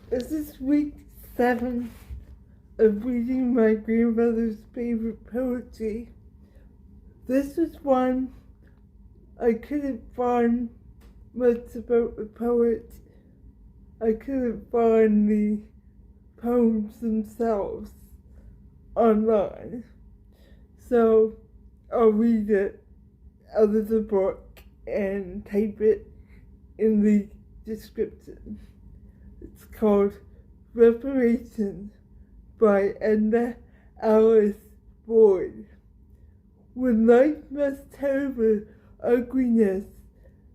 This is week 7 of reading my grandmother's favorite poetry. This was one I couldn't find much about the poet. I couldn't find the poems themselves online. So I'll read it out of the book and type it in the description. It's called Reparation by Edna Alice Boyd. When life must terrible ugliness,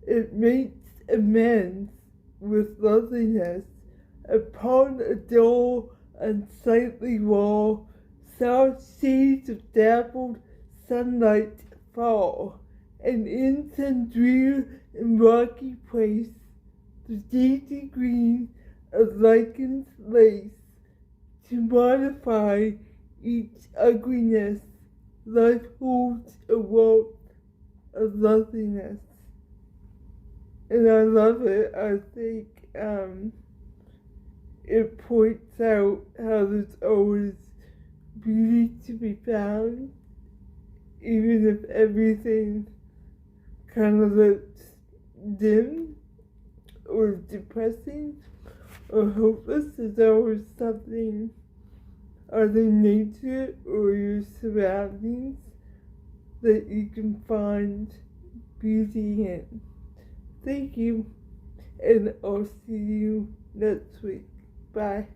it makes amends with loveliness. Upon a dull, unsightly wall, soft shades of dappled sunlight fall, and in some drear and rocky place, the daisy green of lichens lace, to modify each ugliness, life holds a wealth of loveliness. And I love it. I think it points out how there's always beauty to be found, even if everything kind of looks dim or depressing or hopeless. There's always something, either nature or your surroundings, that you can find beauty in. Thank you, and I'll see you next week. Bye.